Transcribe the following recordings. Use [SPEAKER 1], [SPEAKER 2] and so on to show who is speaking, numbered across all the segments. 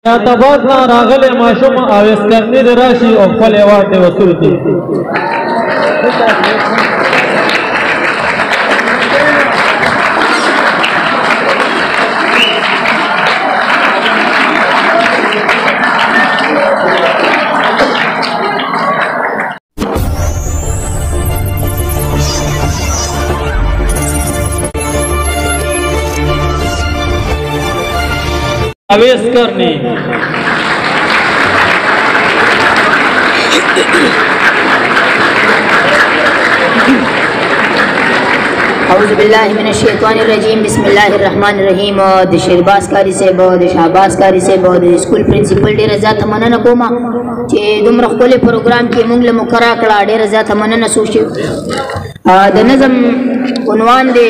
[SPEAKER 1] حیاتاباد نه راغلی ماشوم اویس کرني دې راشي او خپل هېواد دې وصول کړي. اویس کرني
[SPEAKER 2] اعوذ باللہ من الشیطان الرجیم بسم اللہ الرحمن الرحیم. د شیرباز کاری صاحب د شهباز کاری صاحب د سکول پرنسپل ډیره زیاته مننه کوم چې دومره ښکلی پروګرام کې موږ له مقرره کړه. ډیره زیاته مننه. سوچ د نظم عنوان دی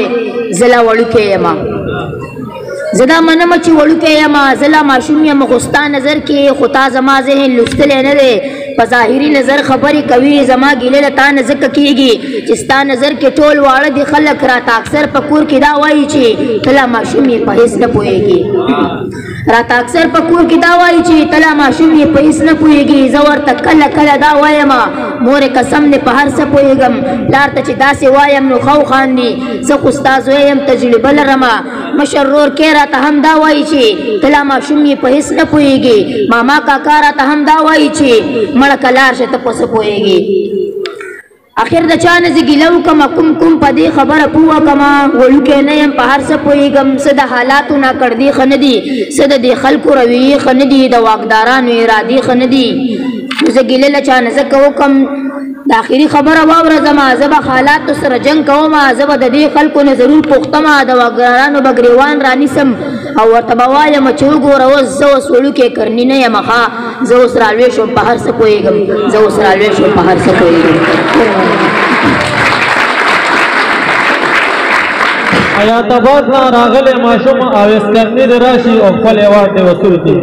[SPEAKER 2] زه لا وړوکی یم. زه دا منم چې وړوکی یم، زه لا ماشوم یم، خو ستا نظر کې خو تا زما ذهن لوستلی نه دی. په ظاهري نظر خبرې کوي، زما ګیله له تا نه ځکه کېږي چې ستا نظر کې ټول واړه دي خلک راته اکثر په کور کې دا وایي چې ته لا ماشوم یې په هېڅ نه پوهېږي. راته اکثر په کور کې دا وایي چې ته لا ماشوم یې په هېڅ نه پوهېږي. زه ورته کله کله دا وایم مورې قسم دې په هر څه پوهېږم، پلار ته چې داسې وایم نو ښه وخاندي. زه خو ستا زوی یم، تجربه لرمه. مشر ورور کې راته هم دا وایي چې ته لا ماشوم یې په هېڅ نه پوهېږي. ماما کاکا راته هم دا وایي چې مړه که لاړ شه ته په څه پوهېږي. اخر د چا نه زه ګیله وکړم، کوم په دې خبره پوه کړم. وړوکی نه یم، په هر څه پوهېږم. څه د حالاتو ناکړدي ښه نه دي، څه د دې خلکو رویې ښه نه دي، د واکدارانو ارادې ښه نه دي. زه ګیله له چا نه ځکه وکړم. د آخري خبره واوره زما، زه به حالاتو سره جنګ کوم. زه به د دې خلکو نه ضرور پوښتم، د واکدارانو به ګریوان رانیسم او ورته به وایم چې وګوره اوس زه اوس وړوکی کرني نه یم، ښه زه اوس رالوی شوم، په هر څه پوهېږم. زه اوس رالوی شوم، په هر څه پوهېږم.
[SPEAKER 1] حیاتاباد نه راغلی ماشوم اویس کرني دې راشي او خپل هېواد دې وصول کړي.